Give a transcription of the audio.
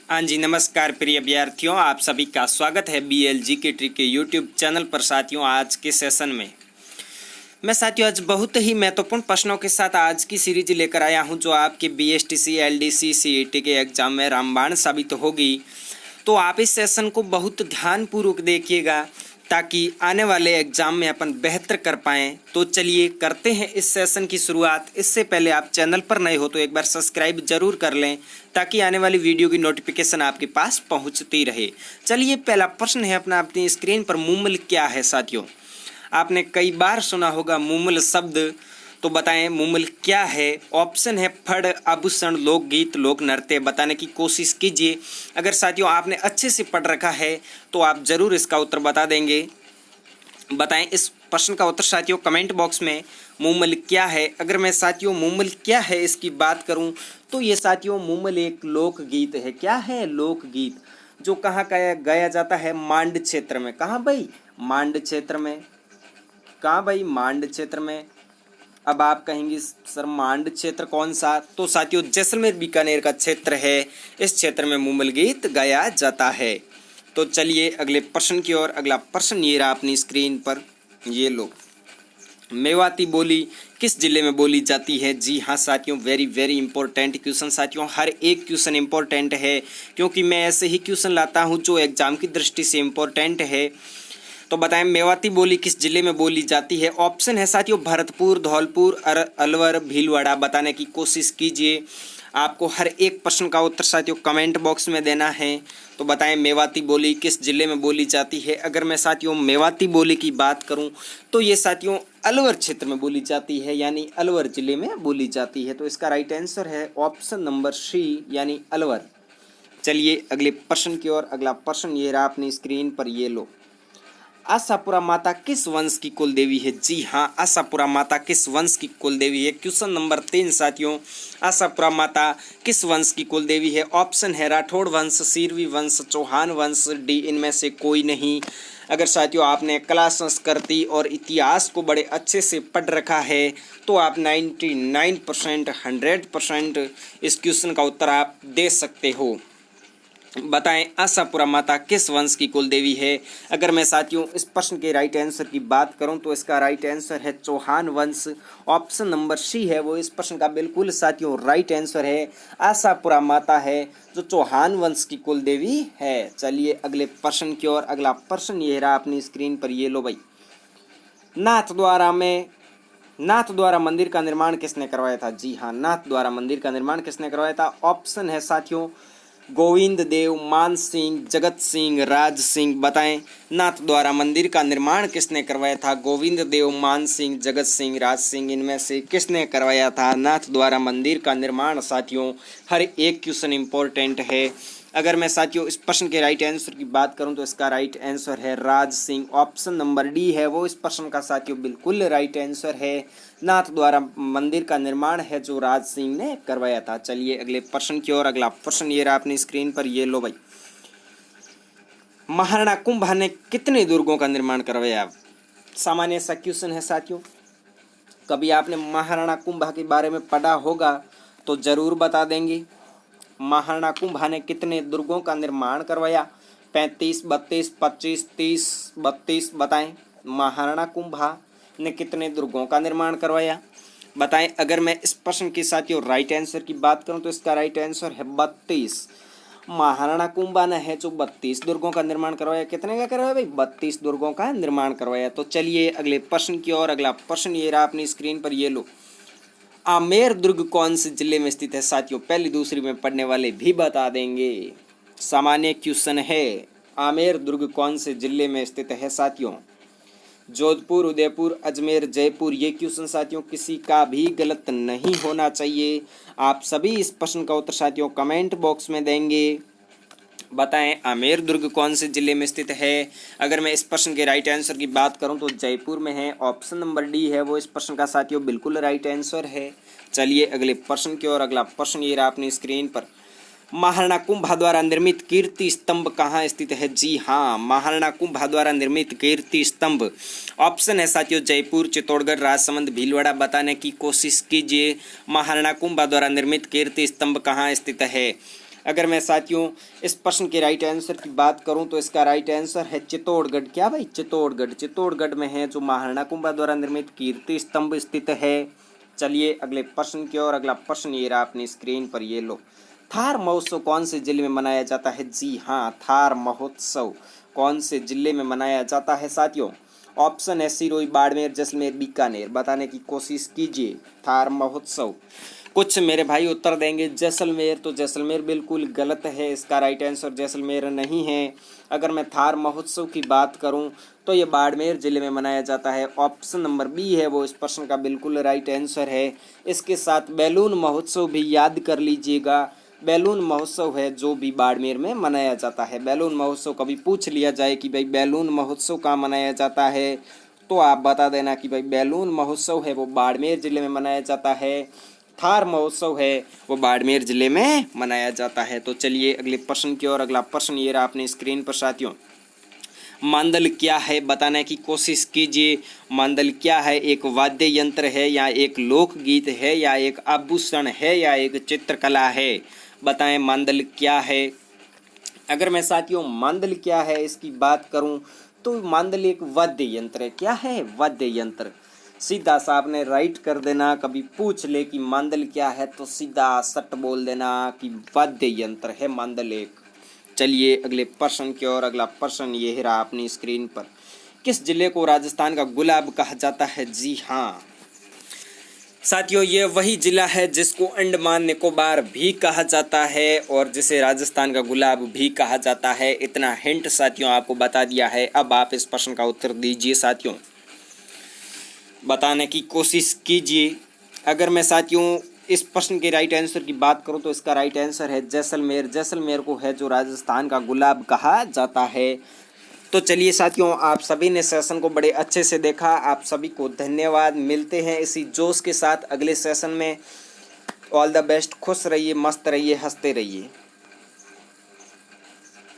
हाँ जी, नमस्कार प्रिय अभ्यर्थियों, आप सभी का स्वागत है BLG के ट्रिक के यूट्यूब चैनल पर। साथियों, आज के सेशन में मैं साथियों आज बहुत ही महत्वपूर्ण प्रश्नों के साथ आज की सीरीज लेकर आया हूं, जो आपके BSTC, LDC, CET के एग्जाम में रामबाण साबित होगी। तो आप इस सेशन को बहुत ध्यानपूर्वक देखिएगा ताकि आने वाले एग्जाम में अपन बेहतर कर पाएँ। तो चलिए करते हैं इस सेशन की शुरुआत। इससे पहले आप चैनल पर नए हो तो एक बार सब्सक्राइब जरूर कर लें ताकि आने वाली वीडियो की नोटिफिकेशन आपके पास पहुंचती रहे। चलिए, पहला प्रश्न है अपनी स्क्रीन पर। मूमल क्या है साथियों? आपने कई बार सुना होगा मूमल शब्द, तो बताएं मूमल क्या है। ऑप्शन है फड़, आभूषण, लोकगीत, लोक नृत्य। बताने की कोशिश कीजिए। अगर साथियों आपने अच्छे से पढ़ रखा है तो आप जरूर इसका उत्तर बता देंगे। बताएं इस प्रश्न का उत्तर साथियों कमेंट बॉक्स में। मूमल क्या है? अगर मैं साथियों मूमल क्या है इसकी बात करूं तो ये साथियों मूमल एक लोकगीत है। क्या है? लोकगीत, जो कहाँ गाया जाता है? मांड क्षेत्र में। कहाँ भाई? मांड क्षेत्र में। कहाँ भाई? मांड क्षेत्र में। अब आप कहेंगे सर मांड क्षेत्र कौन सा? तो साथियों जैसलमेर बीकानेर का क्षेत्र है। इस क्षेत्र में मूमल गीत गाया जाता है। तो चलिए अगले प्रश्न की ओर। अगला प्रश्न ये रहा अपनी स्क्रीन पर, ये लो। मेवाती बोली किस जिले में बोली जाती है? जी हाँ साथियों, वेरी वेरी इंपॉर्टेंट क्वेश्चन साथियों। हर एक क्वेश्चन इंपॉर्टेंट है क्योंकि मैं ऐसे ही क्वेश्चन लाता हूँ जो एग्जाम की दृष्टि से इंपॉर्टेंट है। तो बताएं मेवाती बोली किस जिले में बोली जाती है? ऑप्शन है साथियों भरतपुर, धौलपुर, अलवर, भीलवाड़ा। बताने की कोशिश कीजिए। आपको हर एक प्रश्न का उत्तर साथियों कमेंट बॉक्स में देना है। तो बताएं मेवाती बोली किस जिले में बोली जाती है? अगर मैं साथियों मेवाती बोली की बात करूं तो ये साथियों अलवर क्षेत्र में बोली जाती है, यानी अलवर जिले में बोली जाती है। तो इसका राइट आंसर है ऑप्शन नंबर सी, यानी अलवर। चलिए अगले प्रश्न की ओर। अगला प्रश्न ये रहा अपनी स्क्रीन पर, ये लो। आशापुरा माता किस वंश की कुल देवी है? जी हाँ, आशापुरा माता किस वंश की कुल देवी है? क्वेश्चन नंबर 3 साथियों, आशापुरा माता किस वंश की कुल देवी है? ऑप्शन है राठौड़ वंश, सीरवी वंश, चौहान वंश, डी इनमें से कोई नहीं। अगर साथियों आपने कला, संस्कृति और इतिहास को बड़े अच्छे से पढ़ रखा है तो आप 99% 100% इस क्वेश्चन का उत्तर आप दे सकते हो। बताएं आशापुरा माता किस वंश की कुल देवी है? अगर मैं साथियों इस प्रश्न के राइट आंसर की बात करूं तो इसका राइट आंसर है चौहान वंश। ऑप्शन नंबर सी है वो इस प्रश्न का बिल्कुल साथियों राइट आंसर है। आशापुरा माता है जो चौहान वंश की कुल देवी है। चलिए अगले प्रश्न की ओर। अगला प्रश्न ये रहा अपनी स्क्रीन पर, ये लो भाई। नाथ द्वारा मंदिर का निर्माण किसने करवाया था? जी हाँ, नाथ द्वारा मंदिर का निर्माण किसने करवाया था? ऑप्शन है साथियों गोविंद देव, मान सिंह, जगत सिंह, राज सिंह। बताएं नाथ द्वारा मंदिर का निर्माण किसने करवाया था? गोविंद देव, मान सिंह, जगत सिंह, राज सिंह, इनमें से किसने करवाया था नाथ द्वारा मंदिर का निर्माण? साथियों हर एक क्वेश्चन इंपॉर्टेंट है। अगर मैं साथियों इस प्रश्न के राइट आंसर की बात करूं तो इसका राइट आंसर है Raj Singh. Option number D है वो इस प्रश्न का साथियों बिल्कुल राइट आंसर है। नाथ द्वारा मंदिर का निर्माण है जो राज सिंह ने करवाया था। चलिए अगले प्रश्न की ओर। अगला प्रश्न ये रहा अपनी स्क्रीन पर, ये लो भाई। महाराणा कुंभा ने कितने दुर्गों का निर्माण करवाया? सामान्य सा क्वेश्चन है साथियों। कभी आपने महाराणा कुंभा के बारे में पढ़ा होगा तो जरूर बता देंगे। महाराणा कुंभा ने कितने दुर्गों का निर्माण करवाया? 35, 32, 25, 30, 32। बताएं महाराणा कुंभा ने कितने दुर्गों का निर्माण करवाया? बताएं। अगर मैं इस प्रश्न के साथियों राइट आंसर की बात करूं तो इसका राइट आंसर है 32। महाराणा कुंभा ने है जो 32 दुर्गों का निर्माण करवाया। कितने का करवाया भाई? 32 दुर्गों का निर्माण करवाया। तो चलिए अगले प्रश्न की ओर। अगला प्रश्न ये रहा अपनी स्क्रीन पर, ये लो। आमेर दुर्ग कौन से जिले में स्थित है? साथियों पहली दूसरी में पढ़ने वाले भी बता देंगे। सामान्य क्वेश्चन है, आमेर दुर्ग कौन से जिले में स्थित है? साथियों जोधपुर, उदयपुर, अजमेर, जयपुर। ये क्वेश्चन साथियों किसी का भी गलत नहीं होना चाहिए। आप सभी इस प्रश्न का उत्तर साथियों कमेंट बॉक्स में देंगे। बताएं आमेर दुर्ग कौन से जिले में स्थित है? अगर मैं इस प्रश्न के राइट आंसर की बात करूं तो जयपुर में है। ऑप्शन नंबर डी है वो इस प्रश्न का साथियों बिल्कुल राइट आंसर है। चलिए अगले प्रश्न की ओर। अगला प्रश्न ये रहा अपनी स्क्रीन पर। महाराणा कुंभा द्वारा निर्मित कीर्ति स्तंभ कहाँ स्थित है? जी हाँ, महाराणा कुंभा द्वारा निर्मित कीर्ति स्तंभ। ऑप्शन है साथियों जयपुर, चित्तौड़गढ़, राजसमंद, भीलवाड़ा। बताने की कोशिश कीजिए महाराणा कुंभा द्वारा निर्मित कीर्ति स्तंभ कहाँ स्थित है। अगर मैं साथियों इस प्रश्न के राइट आंसर की बात करूं तो इसका राइट आंसर है चित्तौड़गढ़। क्या भाई? चित्तौड़गढ़। चित्तौड़गढ़ में है जो महाराणा कुंभा द्वारा निर्मित कीर्ति स्तंभ स्थित है। चलिए अगले प्रश्न की ओर। अगला प्रश्न ये रहा अपनी स्क्रीन पर, ये लो। थार महोत्सव कौन से जिले में मनाया जाता है? जी हाँ, थार महोत्सव कौन से जिले में मनाया जाता है साथियों? ऑप्शन है सिरोही, बाड़मेर, जैसलमेर, बीकानेर। बताने की कोशिश कीजिए। थार महोत्सव, कुछ मेरे भाई उत्तर देंगे जैसलमेर, तो जैसलमेर बिल्कुल गलत है। इसका राइट आंसर जैसलमेर नहीं है। अगर मैं थार महोत्सव की बात करूं तो ये बाड़मेर जिले में मनाया जाता है। ऑप्शन नंबर बी है वो इस प्रश्न का बिल्कुल राइट आंसर है। इसके साथ बैलून महोत्सव भी याद कर लीजिएगा। बैलून महोत्सव है जो भी बाड़मेर में मनाया जाता है। बैलून महोत्सव कभी पूछ लिया जाए कि भाई बैलून महोत्सव कहाँ मनाया जाता है, तो आप बता देना कि भाई बैलून महोत्सव है वो बाड़मेर जिले में मनाया जाता है। थार महोत्सव है वो बाड़मेर जिले में मनाया जाता है। तो चलिए अगले प्रश्न की ओर। अगला प्रश्न ये रहा अपनी स्क्रीन पर साथियों। मांदल क्या है? बताने की कोशिश कीजिए। मांदल क्या है? एक वाद्य यंत्र है, या एक लोकगीत है, या एक आभूषण है, या एक चित्रकला है? बताएं मांदल क्या है। अगर मैं साथियों मांदल क्या है इसकी बात करूं तो मांदल एक वाद्य यंत्र है। क्या है? वाद्य यंत्र। सीधा सा आपने राइट कर देना। कभी पूछ ले कि मांदल क्या है तो सीधा सट बोल देना कि वाद्य यंत्र है मांदल एक। चलिए अगले प्रश्न की ओर। अगला प्रश्न ये रहा अपनी स्क्रीन पर। किस जिले को राजस्थान का गुलाब कहा जाता है? जी हाँ साथियों, ये वही जिला है जिसको अंडमान निकोबार भी कहा जाता है और जिसे राजस्थान का गुलाब भी कहा जाता है। इतना हिंट साथियों आपको बता दिया है। अब आप इस प्रश्न का उत्तर दीजिए साथियों, बताने की कोशिश कीजिए। अगर मैं साथियों इस प्रश्न के राइट आंसर की बात करूं तो इसका राइट आंसर है जैसलमेर। जैसलमेर को है जो राजस्थान का गुलाब कहा जाता है। तो चलिए साथियों, आप सभी ने सेशन को बड़े अच्छे से देखा। आप सभी को धन्यवाद। मिलते हैं इसी जोश के साथ अगले सेशन में। All the best. खुश रहिए, मस्त रहिए, हंसते रहिए।